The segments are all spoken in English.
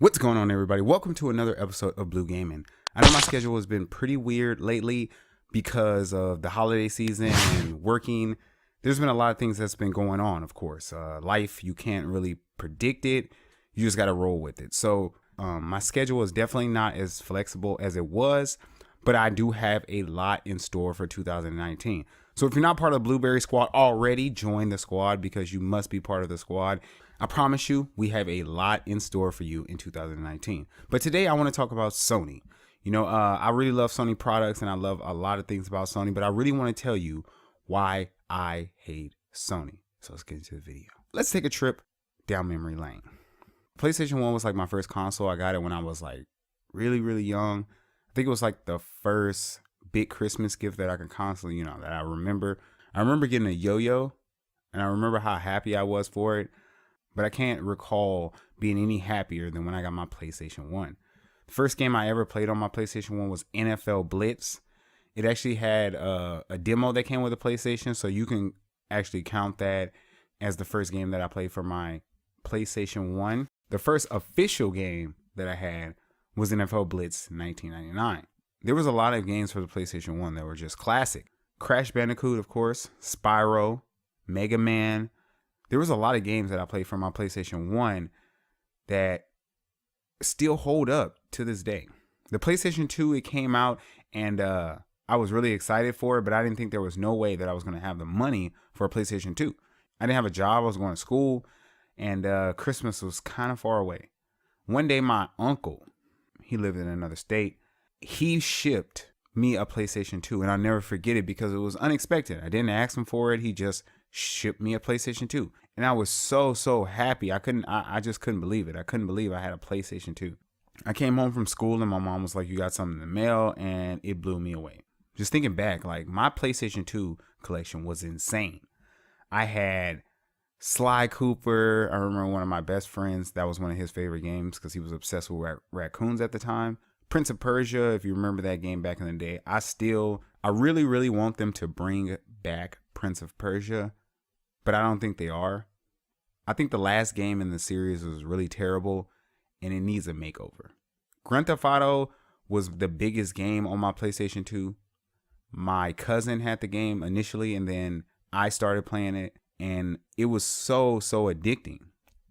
What's going on, everybody? Welcome to another episode of Blue Gaming. I know my schedule has been pretty weird lately because of the holiday season and working. There's been a lot of things that's been going on, of course. Life, you can't really predict it. You just got to roll with it. So my schedule is definitely not as flexible as it was, but I do have a lot in store for 2019. So if you're not part of the Blueberry Squad already, join the squad because you must be part of the squad. I promise you, we have a lot in store for you in 2019. But today I want to talk about Sony. You know, I really love Sony products and I love a lot of things about Sony, but I really want to tell you why I hate Sony. So let's get into the video. Let's take a trip down memory lane. PlayStation 1 was like my first console. I got it when I was like really young. I think it was like the first big Christmas gift that I could constantly, that I remember. I remember getting a yo-yo and I remember how happy I was for it. But I can't recall being any happier than when I got my PlayStation 1. The first game I ever played on my PlayStation 1 was NFL Blitz. It actually had a demo that came with the PlayStation, so you can actually count that as the first game that I played for my PlayStation 1. The first official game that I had was NFL Blitz 1999. There was a lot of games for the PlayStation 1 that were just classic. Crash Bandicoot, of course, Spyro, Mega Man. There was a lot of games that I played from my PlayStation 1 that still hold up to this day. The PlayStation 2, it came out and I was really excited for it, but I didn't think there was no way that I was going to have the money for a PlayStation 2. I didn't have a job. I was going to school and Christmas was kind of far away. One day, my uncle, he lived in another state. He shipped me a PlayStation 2 and I'll never forget it because it was unexpected. I didn't ask him for it. He just shipped me a PlayStation 2. And I was so happy. I just couldn't believe it. I couldn't believe I had a PlayStation 2. I came home from school and my mom was like, "You got something in the mail," and it blew me away. Just thinking back, like my PlayStation 2 collection was insane. I had Sly Cooper. I remember one of my best friends, that was one of his favorite games because he was obsessed with raccoons at the time. Prince of Persia, if you remember that game back in the day. I really want them to bring back Prince of Persia, but I don't think they are. I think the last game in the series was really terrible and it needs a makeover. Grand Theft Auto was the biggest game on my PlayStation 2. My cousin had the game initially and then I started playing it and it was so addicting.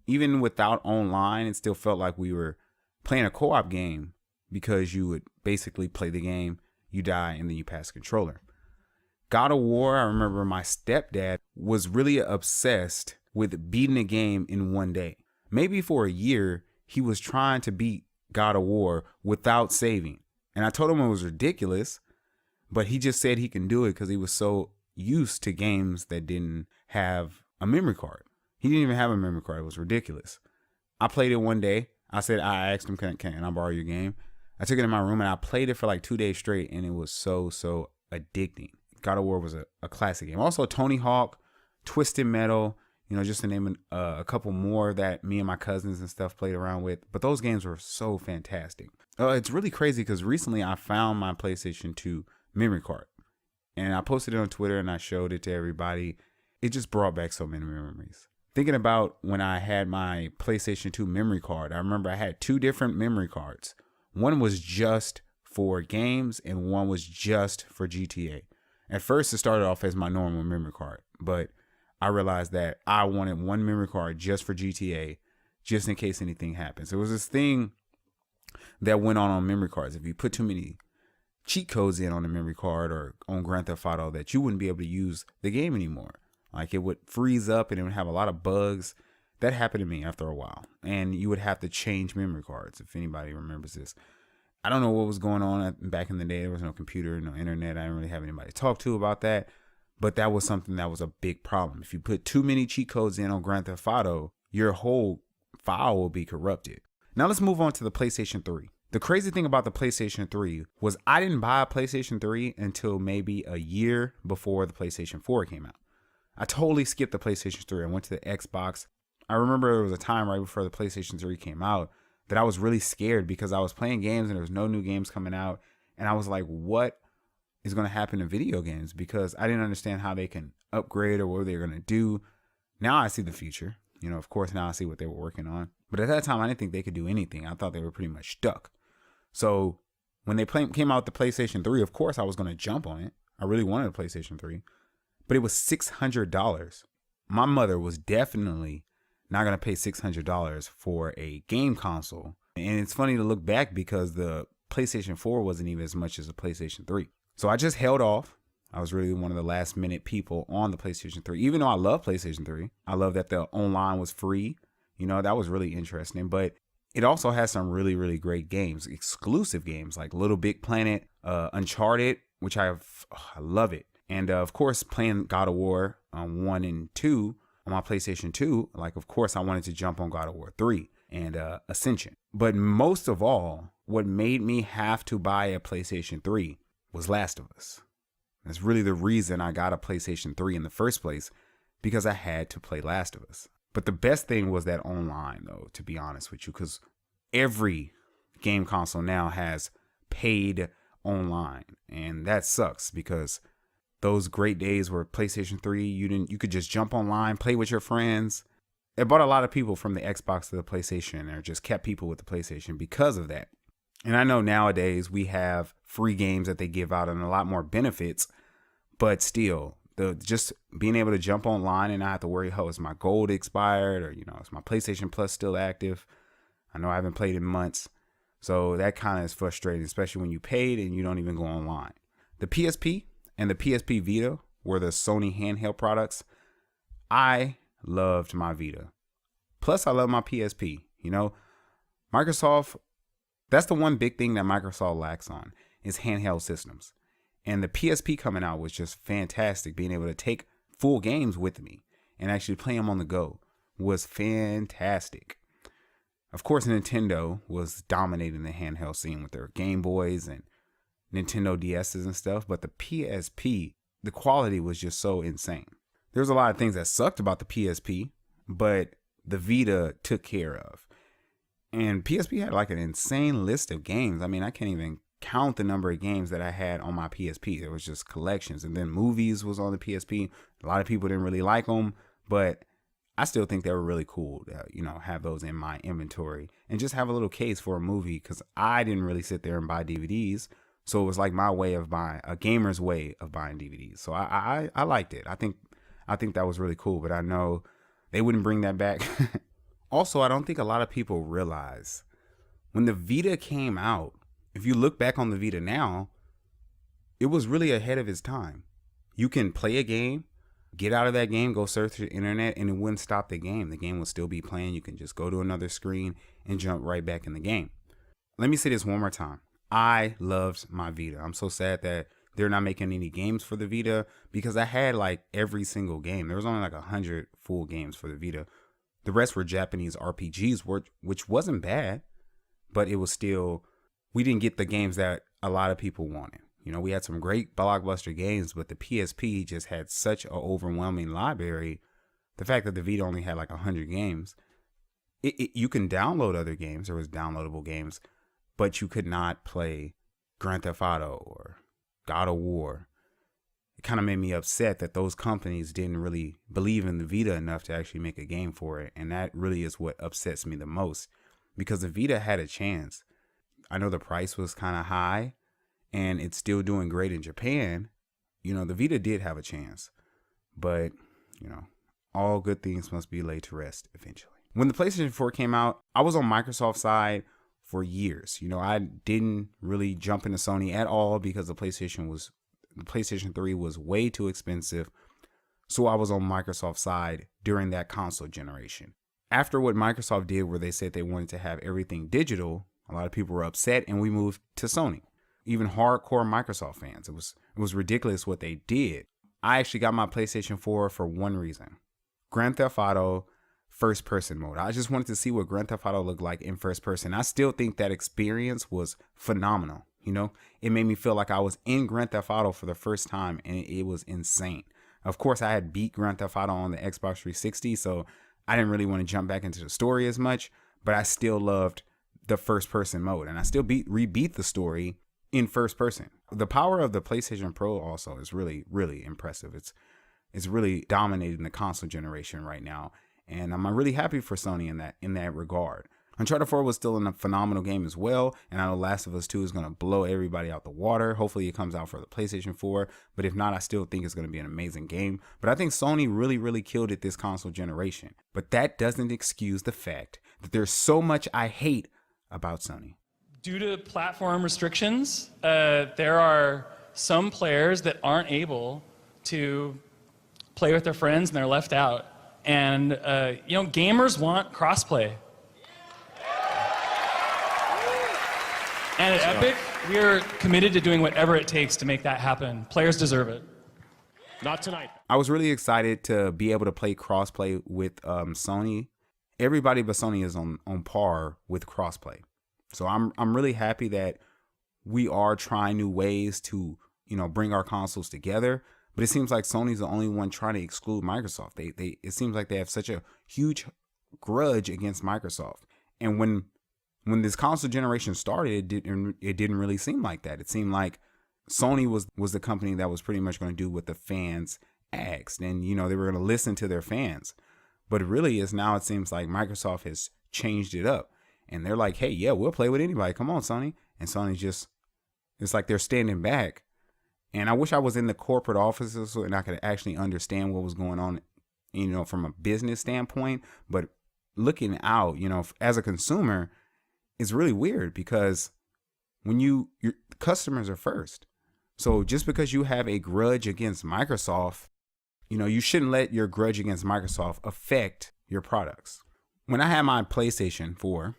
Even without online, it still felt like we were playing a co-op game because you would basically play the game, you die, and then you pass the controller. God of War, I remember my stepdad was really obsessed with beating a game in one day. Maybe for a year, he was trying to beat God of War without saving. And I told him it was ridiculous, but he just said he can do it because he was so used to games that didn't have a memory card. He didn't even have a memory card. It was ridiculous. I played it one day. I asked him, can I borrow your game? I took it in my room and I played it for like 2 days straight and it was so addicting. God of War was a classic game. Also Tony Hawk, Twisted Metal, just to name a couple more that me and my cousins and stuff played around with. But those games were so fantastic. It's really crazy because recently I found my PlayStation 2 memory card. And I posted it on Twitter and I showed it to everybody. It just brought back so many memories. Thinking about when I had my PlayStation 2 memory card, I remember I had 2 different memory cards. One was just for games and one was just for GTA. At first, it started off as my normal memory card, but I realized that I wanted one memory card just for GTA, just in case anything happens. There was this thing that went on memory cards. If you put too many cheat codes in on the memory card or on Grand Theft Auto, that you wouldn't be able to use the game anymore. Like it would freeze up and it would have a lot of bugs. That happened to me after a while. And you would have to change memory cards, if anybody remembers this. I don't know what was going on back in the day. There was no computer, no internet. I didn't really have anybody to talk to about that. But that was something that was a big problem. If you put too many cheat codes in on Grand Theft Auto, your whole file will be corrupted. Now let's move on to the PlayStation 3. The crazy thing about the PlayStation 3 was I didn't buy a PlayStation 3 until maybe a year before the PlayStation 4 came out. I totally skipped the PlayStation 3. I went to the Xbox. I remember there was a time right before the PlayStation 3 came out that I was really scared because I was playing games and there was no new games coming out. And I was like, what is going to happen in video games? Because I didn't understand how they can upgrade or what they're going to do. Now I see the future. Of course, now I see what they were working on. But at that time, I didn't think they could do anything. I thought they were pretty much stuck. So when they came out with the PlayStation 3, of course I was going to jump on it. I really wanted a PlayStation 3. But it was $600. My mother was definitely not going to pay $600 for a game console. And it's funny to look back because the PlayStation 4 wasn't even as much as the PlayStation 3. So I just held off. I was really one of the last minute people on the PlayStation 3. Even though I love PlayStation 3, I love that the online was free. You know, that was really interesting. But it also has some really, really great games, exclusive games like Little Big Planet, Uncharted, which I love it. And of course, playing God of War 1 and 2 on my PlayStation 2, like, of course, I wanted to jump on God of War 3 and Ascension. But most of all, what made me have to buy a PlayStation 3 was Last of Us. That's really the reason I got a PlayStation 3 in the first place, because I had to play Last of Us. But the best thing was that online, though, to be honest with you, because every game console now has paid online, and that sucks because those great days where PlayStation 3, you could just jump online, play with your friends. It brought a lot of people from the Xbox to the PlayStation, or just kept people with the PlayStation because of that. And I know nowadays we have free games that they give out and a lot more benefits, but still, just being able to jump online and not have to worry, oh, is my gold expired, or, is my PlayStation Plus still active? I know I haven't played in months. So that kind of is frustrating, especially when you paid and you don't even go online. The PSP and the PSP Vita were the Sony handheld products. I loved my Vita. Plus, I love my PSP. Microsoft, that's the one big thing that Microsoft lacks on, is handheld systems. And the PSP coming out was just fantastic. Being able to take full games with me and actually play them on the go was fantastic. Of course, Nintendo was dominating the handheld scene with their Game Boys and Nintendo DSs and stuff. But the PSP, the quality was just so insane. There's a lot of things that sucked about the PSP, but the Vita took care of. And PSP had like an insane list of games. I mean, I can't even count the number of games that I had on my PSP. There was just collections. And then movies was on the PSP. A lot of people didn't really like them, but I still think they were really cool to, have those in my inventory and just have a little case for a movie, because I didn't really sit there and buy DVDs. So it was like my way of buying, a gamer's way of buying DVDs. So I liked it. I think that was really cool, but I know they wouldn't bring that back. Also, I don't think a lot of people realize when the Vita came out, if you look back on the Vita now, it was really ahead of its time. You can play a game, get out of that game, go search the internet, and it wouldn't stop the game. The game will still be playing. You can just go to another screen and jump right back in the game. Let me say this one more time. I loved my Vita. I'm so sad that they're not making any games for the Vita, because I had like every single game. There was only like 100 full games for the Vita. The rest were Japanese RPGs, which wasn't bad, but it was still, we didn't get the games that a lot of people wanted. We had some great blockbuster games, but the PSP just had such an overwhelming library. The fact that the Vita only had like 100 games, you can download other games. There was downloadable games, but you could not play Grand Theft Auto or God of War. It kind of made me upset that those companies didn't really believe in the Vita enough to actually make a game for it. And that really is what upsets me the most, because the Vita had a chance. I know the price was kind of high, and it's still doing great in Japan. The Vita did have a chance, but, all good things must be laid to rest eventually. When the PlayStation 4 came out, I was on Microsoft's side for years. I didn't really jump into Sony at all because the PlayStation 3 was way too expensive. So I was on Microsoft's side during that console generation. After what Microsoft did, where they said they wanted to have everything digital, a lot of people were upset, and we moved to Sony. Even hardcore Microsoft fans. It was ridiculous what they did. I actually got my PlayStation 4 for one reason. Grand Theft Auto first person mode. I just wanted to see what Grand Theft Auto looked like in first person. I still think that experience was phenomenal. It made me feel like I was in Grand Theft Auto for the first time, and it was insane. Of course, I had beat Grand Theft Auto on the Xbox 360, so I didn't really want to jump back into the story as much, but I still loved the first person mode, and I still rebeat the story in first person. The power of the PlayStation Pro also is really, really impressive. It's really dominating the console generation right now. And I'm really happy for Sony in that regard. Uncharted 4 was still a phenomenal game as well, and I know Last of Us 2 is going to blow everybody out the water. Hopefully it comes out for the PlayStation 4, but if not, I still think it's going to be an amazing game. But I think Sony really killed it this console generation. But that doesn't excuse the fact that there's so much I hate about Sony. Due to platform restrictions, there are some players that aren't able to play with their friends and they're left out. And gamers want crossplay. And at Epic, we are committed to doing whatever it takes to make that happen. Players deserve it. Not tonight. I was really excited to be able to play crossplay with Sony. Everybody but Sony is on par with crossplay. So I'm really happy that we are trying new ways to, bring our consoles together. But it seems like Sony's the only one trying to exclude Microsoft. It seems like they have such a huge grudge against Microsoft. And when this console generation started, it didn't really seem like that. It seemed like Sony was the company that was pretty much going to do what the fans asked. And, they were going to listen to their fans. But really now it seems like Microsoft has changed it up. And they're like, hey, yeah, we'll play with anybody. Come on, Sony. And Sony it's like they're standing back. And I wish I was in the corporate offices and I could actually understand what was going on, from a business standpoint. But looking out, as a consumer, it's really weird because when your customers are first. So just because you have a grudge against Microsoft, you shouldn't let your grudge against Microsoft affect your products. When I had my PlayStation 4,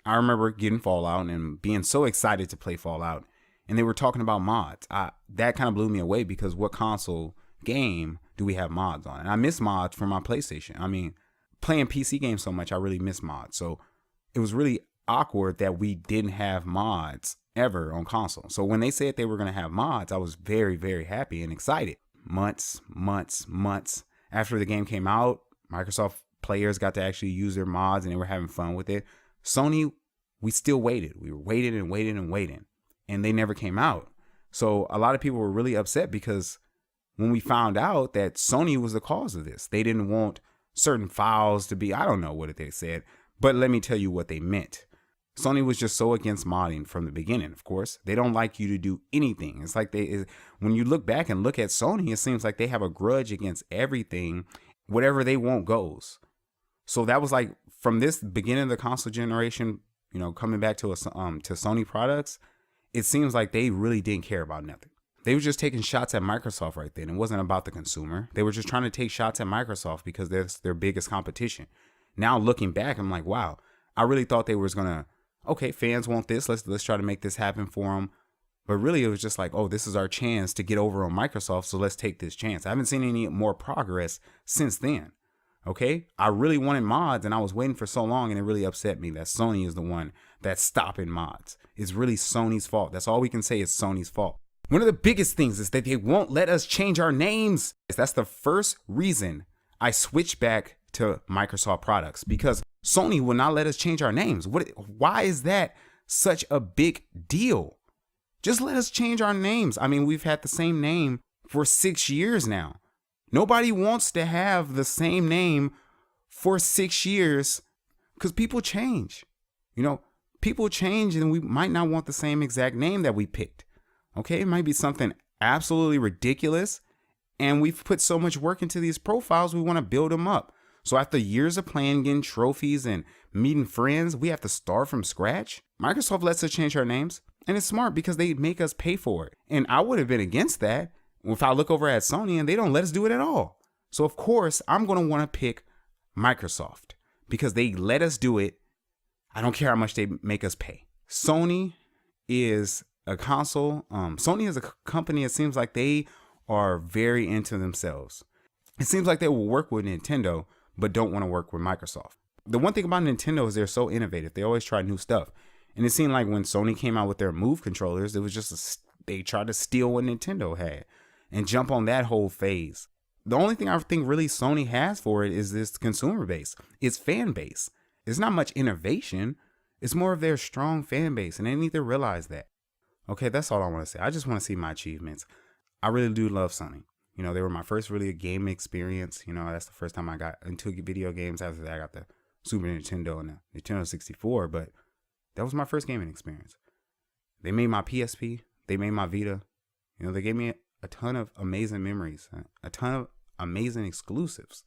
I remember getting Fallout and being so excited to play Fallout. And they were talking about mods. That kind of blew me away because what console game do we have mods on? And I miss mods from my PlayStation. I mean, playing PC games so much, I really miss mods. So it was really awkward that we didn't have mods ever on console. So when they said they were going to have mods, I was very, very happy and excited. Months after the game came out, Microsoft players got to actually use their mods and they were having fun with it. Sony, we still waited. We were waiting and waiting and waiting. And they never came out. So a lot of people were really upset because when we found out that Sony was the cause of this, they didn't want certain files to be, I don't know what they said, but let me tell you what they meant. Sony was just so against modding from the beginning, of course. They don't like you to do anything. It's like when you look back and look at Sony, it seems like they have a grudge against everything. Whatever they want goes. So that was like from this beginning of the console generation, coming back to Sony products, it seems like they really didn't care about nothing. They were just taking shots at Microsoft right then. It wasn't about the consumer. They were just trying to take shots at Microsoft because that's their biggest competition. Now looking back, I'm like, wow, I really thought they was gonna, okay, fans want this. Let's try to make this happen for them. But really, it was just like, oh, this is our chance to get over on Microsoft. So let's take this chance. I haven't seen any more progress since then. Okay, I really wanted mods and I was waiting for so long, and it really upset me that Sony is the one that's stopping mods. It's really Sony's fault. That's all we can say is Sony's fault. One of the biggest things is that they won't let us change our names. That's the first reason I switched back to Microsoft products, because Sony will not let us change our names. Why is that such a big deal? Just let us change our names. I mean, we've had the same name for 6 years now. Nobody wants to have the same name for 6 years because people change. People change and we might not want the same exact name that we picked. Okay, it might be something absolutely ridiculous. And we've put so much work into these profiles, we want to build them up. So after years of playing, getting trophies and meeting friends, we have to start from scratch. Microsoft lets us change our names. And it's smart because they make us pay for it. And I would have been against that if I look over at Sony and they don't let us do it at all. So of course, I'm going to want to pick Microsoft because they let us do it. I don't care how much they make us pay. Sony is a console. Sony is a company. It seems like they are very into themselves. It seems like they will work with Nintendo, but don't want to work with Microsoft. The one thing about Nintendo is they're so innovative. They always try new stuff. And it seemed like when Sony came out with their Move controllers, it was just they tried to steal what Nintendo had and jump on that whole phase. The only thing I think really Sony has for it is this consumer base, its fan base. It's not much innovation. It's more of their strong fan base, and they need to realize that. Okay, that's all I want to say. I just want to see my achievements. I really do love Sony. You know, they were my first really game experience. You know, that's the first time I got into video games. After that, I got the Super Nintendo and the Nintendo 64, but that was my first gaming experience. They made my PSP. They made my Vita. You know, they gave me a ton of amazing memories, a ton of amazing exclusives.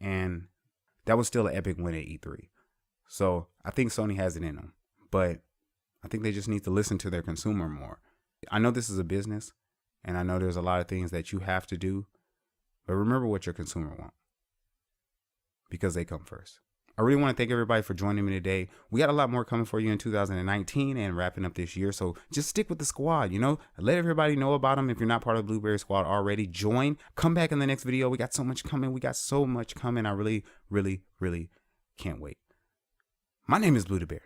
And that was still an epic win at E3. So I think Sony has it in them, but I think they just need to listen to their consumer more. I know this is a business, and I know there's a lot of things that you have to do, but remember what your consumer wants, because they come first. I really want to thank everybody for joining me today. We got a lot more coming for you in 2019 and wrapping up this year. So just stick with the squad, you know, let everybody know about them. If you're not part of the Blueberry Squad already, join, come back in the next video. We got so much coming. I really, really, really can't wait. My name is Blueberry.